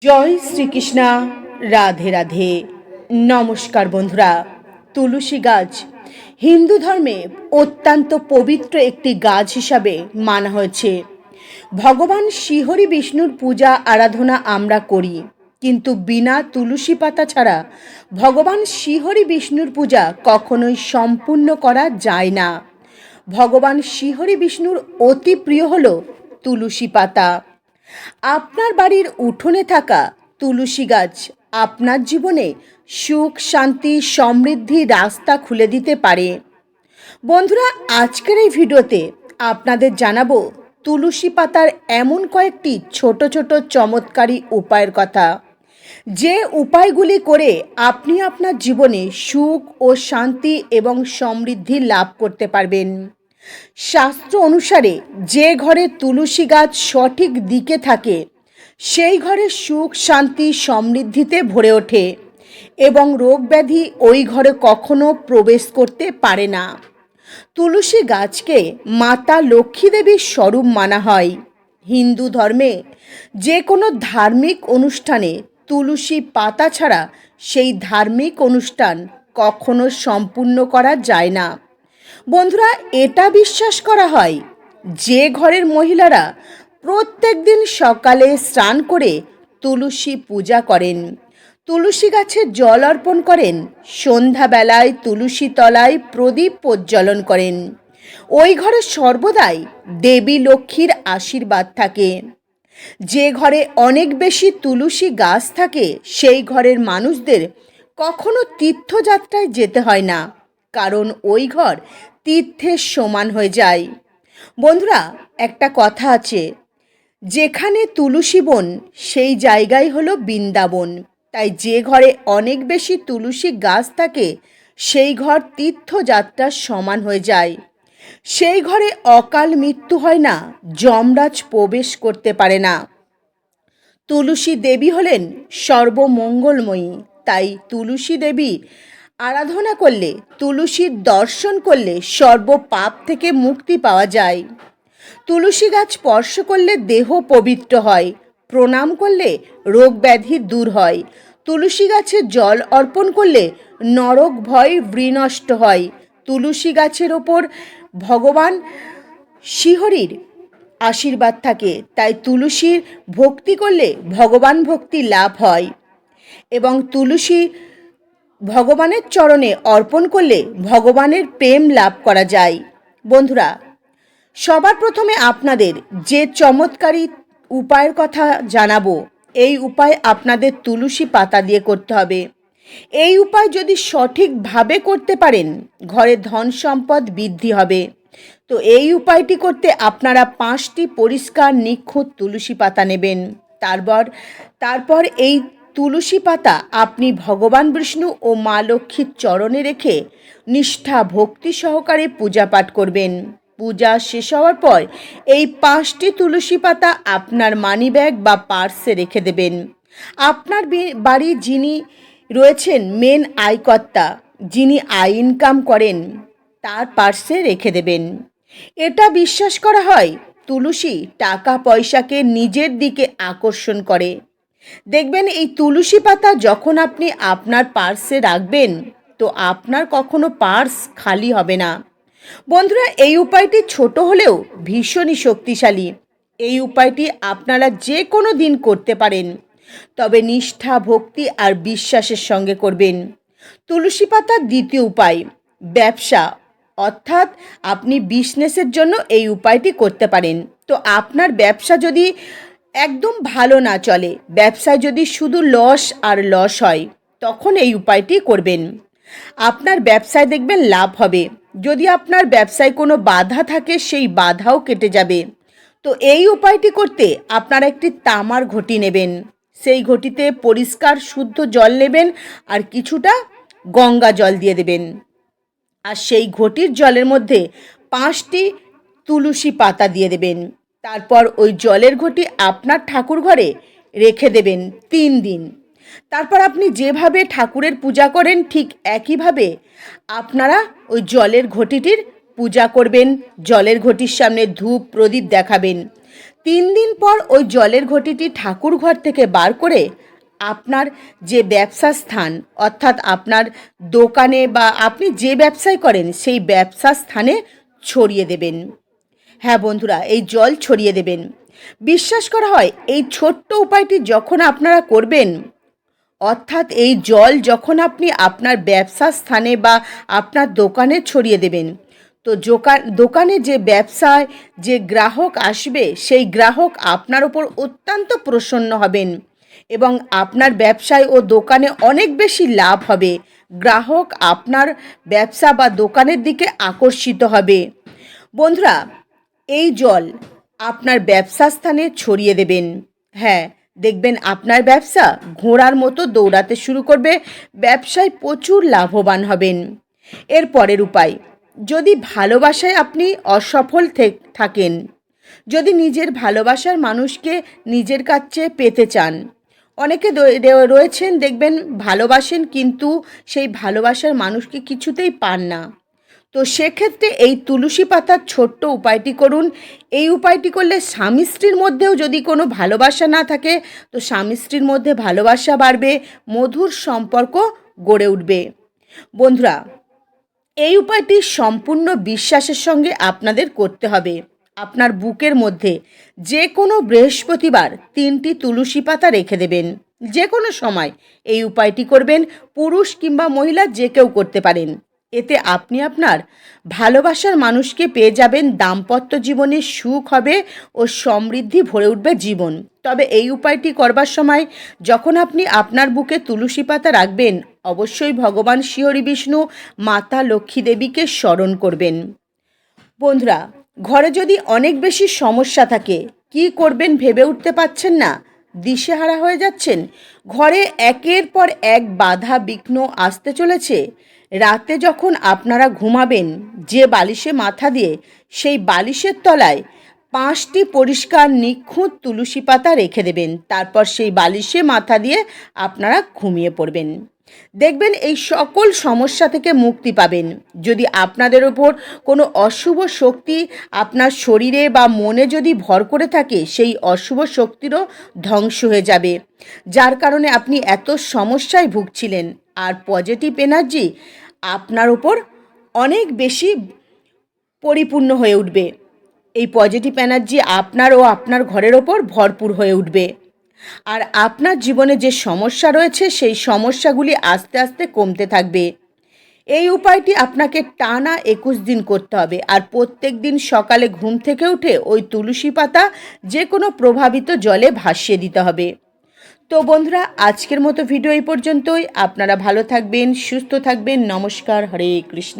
জয় শ্রীকৃষ্ণা। রাধে রাধে। নমস্কার বন্ধুরা। তুলসী গাছ হিন্দু ধর্মে অত্যন্ত পবিত্র একটি গাছ হিসাবে মানা হয়েছে। ভগবান শ্রীহরি বিষ্ণুর পূজা আরাধনা আমরা করি, কিন্তু বিনা তুলসী পাতা ছাড়া ভগবান শ্রীহরি বিষ্ণুর পূজা কখনোই সম্পূর্ণ করা যায় না। ভগবান শ্রীহরি বিষ্ণুর অতি প্রিয় হল তুলসী পাতা। আপনার বাড়ির উঠোনে থাকা তুলসী গাছ আপনার জীবনে সুখ, শান্তি, সমৃদ্ধির রাস্তা খুলে দিতে পারে। বন্ধুরা, আজকের এই ভিডিওতে আপনাদের জানাবো তুলসী পাতার এমন কয়েকটি ছোট ছোট চমৎকারী উপায়ের কথা, যে উপায়গুলি করে আপনি আপনার জীবনে সুখ ও শান্তি এবং সমৃদ্ধি লাভ করতে পারবেন। শাস্ত্র অনুসারে যে ঘরে তুলসী গাছ সঠিক দিকে থাকে সেই ঘরে সুখ, শান্তি, সমৃদ্ধিতে ভরে ওঠে এবং রোগ ব্যাধি ওই ঘরে কখনো প্রবেশ করতে পারে না। তুলসী গাছকে মাতা লক্ষ্মী দেবীর স্বরূপ মানা হয়। হিন্দু ধর্মে যে কোনো ধার্মিক অনুষ্ঠানে তুলসী পাতা ছাড়া সেই ধার্মিক অনুষ্ঠান কখনো সম্পূর্ণ করা যায় না। বন্ধুরা, এটা বিশ্বাস করা হয় যে ঘরের মহিলারা প্রত্যেক দিন সকালে স্নান করে তুলসী পূজা করেন, তুলসী গাছে জল অর্পণ করেন, সন্ধ্যাবেলায় তুলসী তলায় প্রদীপ প্রজ্বলন করেন, ওই ঘরে সর্বদাই দেবী লক্ষ্মীর আশীর্বাদ থাকে। যে ঘরে অনেক বেশি তুলসী গাছ থাকে সেই ঘরের মানুষদের কখনো তীর্থযাত্রায় যেতে হয় না, কারণ ওই ঘর তীর্থের সমান হয়ে যায়। বন্ধুরা, একটা কথা আছে, যেখানে তুলসী বন সেই জায়গায় হলো বৃন্দাবন। তাই যে ঘরে অনেক বেশি তুলসী গাছ থাকে সেই ঘর তীর্থযাত্রার সমান হয়ে যায়। সেই ঘরে অকাল মৃত্যু হয় না, যমরাজ প্রবেশ করতে পারে না। তুলসী দেবী হলেন সর্বমঙ্গলময়ী। তাই তুলসী দেবী আরাধনা করলে, তুলসীর দর্শন করলে সর্বপাপ থেকে মুক্তি পাওয়া যায়। তুলসী গাছ স্পর্শ করলে দেহ পবিত্র হয়, প্রণাম করলে রোগ ব্যাধি দূর হয়, তুলসী গাছে জল অর্পণ করলে নরক ভয় বিনষ্ট হয়, তুলসী গাছের ওপর ভগবান শ্রীহরির আশীর্বাদ থাকে। তাই তুলসীর ভক্তি করলে ভগবান ভক্তি লাভ হয় এবং তুলসী ভগবানের চরণে অর্পণ করলে ভগবানের প্রেম লাভ করা যায়। বন্ধুরা, সবার প্রথমে আপনাদের যে চমৎকারী উপায়ের কথা জানাবো, এই উপায় আপনাদের তুলসী পাতা দিয়ে করতে হবে। এই উপায় যদি সঠিকভাবে করতে পারেন ঘরে ধন সম্পদ বৃদ্ধি হবে। তো এই উপায়টি করতে আপনারা 5টি পরিষ্কার নিখুঁত তুলসী পাতা নেবেন। তারপর এই তুলসী পাতা আপনি ভগবান বিষ্ণু ও মা লক্ষ্মীর চরণে রেখে নিষ্ঠা ভক্তি সহকারে পূজা পাঠ করবেন। পূজা শেষ হওয়ার পর এই 5টি তুলসী পাতা আপনার মানি ব্যাগ বা পার্সে রেখে দেবেন। আপনার বাড়ি যিনি রয়েছেন মেন আয়কর্তা, যিনি আয় ইনকাম করেন, তার পার্সে রেখে দেবেন। এটা বিশ্বাস করা হয় তুলসী টাকা পয়সাকে নিজের দিকে আকর্ষণ করে। দেখবেন এই তুলসী পাতা যখন আপনি আপনার পার্সে রাখবেন তো আপনার কখনো পার্স খালি হবে না। বন্ধুরা, এই উপায়টি ছোট হলেও ভীষণই শক্তিশালী। এই উপায়টি আপনারা যে কোনো দিন করতে পারেন, তবে নিষ্ঠা ভক্তি আর বিশ্বাসের সঙ্গে করবেন। তুলসী পাতার দ্বিতীয় উপায় ব্যবসা, অর্থাৎ আপনি বিজনেসের জন্য এই উপায়টি করতে পারেন। তো আপনার ব্যবসা যদি একদম ভালো না চলে, ব্যবসায় যদি শুধু লস আর লস হয়, তখন এই উপায়টি করবেন। আপনার ব্যবসায় দেখবেন লাভ হবে। যদি আপনার ব্যবসায় কোনো বাধা থাকে সেই বাধাও কেটে যাবে। তো এই উপায়টি করতে আপনারা একটি তামার ঘটি নেবেন, সেই ঘটিতে পরিষ্কার শুদ্ধ জল নেবেন আর কিছুটা গঙ্গা জল দিয়ে দেবেন। আর সেই ঘটির জলের মধ্যে 5টি তুলসী পাতা দিয়ে দেবেন। তারপর ওই জলের ঘটি আপনার ঠাকুর ঘরে রেখে দেবেন 3 দিন। তারপর আপনি যেভাবে ঠাকুরের পূজা করেন ঠিক একইভাবে আপনারা ওই জলের ঘটিটির পূজা করবেন। জলের ঘটির সামনে ধূপ প্রদীপ দেখাবেন। 3 দিন পর ওই জলের ঘটিটি ঠাকুর ঘর থেকে বার করে আপনার যে ব্যবসা স্থান অর্থাৎ আপনার দোকানে বা আপনি যে ব্যবসায় করেন সেই ব্যবসা স্থানে ছড়িয়ে দেবেন। হ্যাঁ বন্ধুরা, এই জল ছড়িয়ে দেবেন। বিশ্বাস করা হয় এই ছোট্ট উপায়টি যখন আপনারা করবেন, অর্থাৎ এই জল যখন আপনি আপনার ব্যবসা স্থানে বা আপনার দোকানে ছড়িয়ে দেবেন, তো দোকানে যে ব্যবসায় যে গ্রাহক আসবে সেই গ্রাহক আপনার ওপর অত্যন্ত প্রসন্ন হবেন এবং আপনার ব্যবসায় ও দোকানে অনেক বেশি লাভ হবে। গ্রাহক আপনার ব্যবসা বা দোকানের দিকে আকর্ষিত হবে। বন্ধুরা, এই জল আপনার ব্যবসা স্থানে ছড়িয়ে দেবেন। হ্যাঁ, দেখবেন আপনার ব্যবসা ঘোড়ার মতো দৌড়াতে শুরু করবে, ব্যবসায় প্রচুর লাভবান হবেন। এর পরের উপায়, যদি ভালোবাসায় আপনি অসফল থাকেন, যদি নিজের ভালোবাসার মানুষকে নিজের কাছে পেতে চান, অনেকে রয়েছেন দেখবেন ভালোবাসেন কিন্তু সেই ভালোবাসার মানুষকে কিছুতেই পান না, তো সেক্ষেত্রে এই তুলসী পাতার ছোট্ট উপায়টি করুন। এই উপায়টি করলে স্বামী স্ত্রীর মধ্যেও যদি কোনো ভালোবাসা না থাকে তো স্বামী স্ত্রীর মধ্যে ভালোবাসা বাড়বে, মধুর সম্পর্ক গড়ে উঠবে। বন্ধুরা, এই উপায়টি সম্পূর্ণ বিশ্বাসের সঙ্গে আপনাদের করতে হবে। আপনার বুকের মধ্যে যে কোনো বৃহস্পতিবার 3টি তুলসী পাতা রেখে দেবেন। যে কোনো সময় এই উপায়টি করবেন, পুরুষ কিংবা মহিলা যে কেউ করতে পারেন। এতে আপনি আপনার ভালোবাসার মানুষকে পেয়ে যাবেন, দাম্পত্য জীবনে সুখ হবে ও সমৃদ্ধি ভরে উঠবে জীবন। তবে এই উপায়টি করবার সময় যখন আপনি আপনার বুকে তুলসী পাতা রাখবেন, অবশ্যই ভগবান শ্রী বিষ্ণু, মাতা লক্ষ্মী দেবীকে স্মরণ করবেন। বন্ধুরা, ঘরে যদি অনেক বেশি সমস্যা থাকে, কি করবেন ভেবে উঠতে পারছেন না, দিশেহারা হয়ে যাচ্ছেন, ঘরে একের পর এক বাধা বিঘ্ন আসতে চলেছে, রাতে যখন আপনারা ঘুমাবেন যে বালিশে মাথা দিয়ে, সেই বালিশের তলায় 5টি পরিষ্কার নিখুঁত তুলসী পাতা রেখে দেবেন। তারপর সেই বালিশে মাথা দিয়ে আপনারা ঘুমিয়ে পড়বেন। দেখবেন এই সকল সমস্যা থেকে মুক্তি পাবেন। যদি আপনাদের ওপর কোনো অশুভ শক্তি আপনার শরীরে বা মনে যদি ভর করে থাকে, সেই অশুভ শক্তিরও ধ্বংস হয়ে যাবে, যার কারণে আপনি এত সমস্যায় ভুগছিলেন। আর পজিটিভ এনার্জি আপনার ওপর অনেক বেশি পরিপূর্ণ হয়ে উঠবে। এই পজিটিভ এনার্জি আপনার ও আপনার ঘরের ওপর ভরপুর হয়ে উঠবে। আর আপনার জীবনে যে সমস্যা রয়েছে সেই সমস্যাগুলি আস্তে আস্তে কমতে থাকবে। এই উপায়টি আপনাকে টানা 21 দিন করতে হবে। আর প্রত্যেক দিন সকালে ঘুম থেকে উঠে ওই তুলসী পাতা যে কোনো প্রভাবিত জলে ভাসিয়ে দিতে হবে। তো বন্ধুরা, আজকের মতো ভিডিও এই পর্যন্তই। আপনারা ভালো থাকবেন, সুস্থ থাকবেন। নমস্কার, হরে কৃষ্ণ।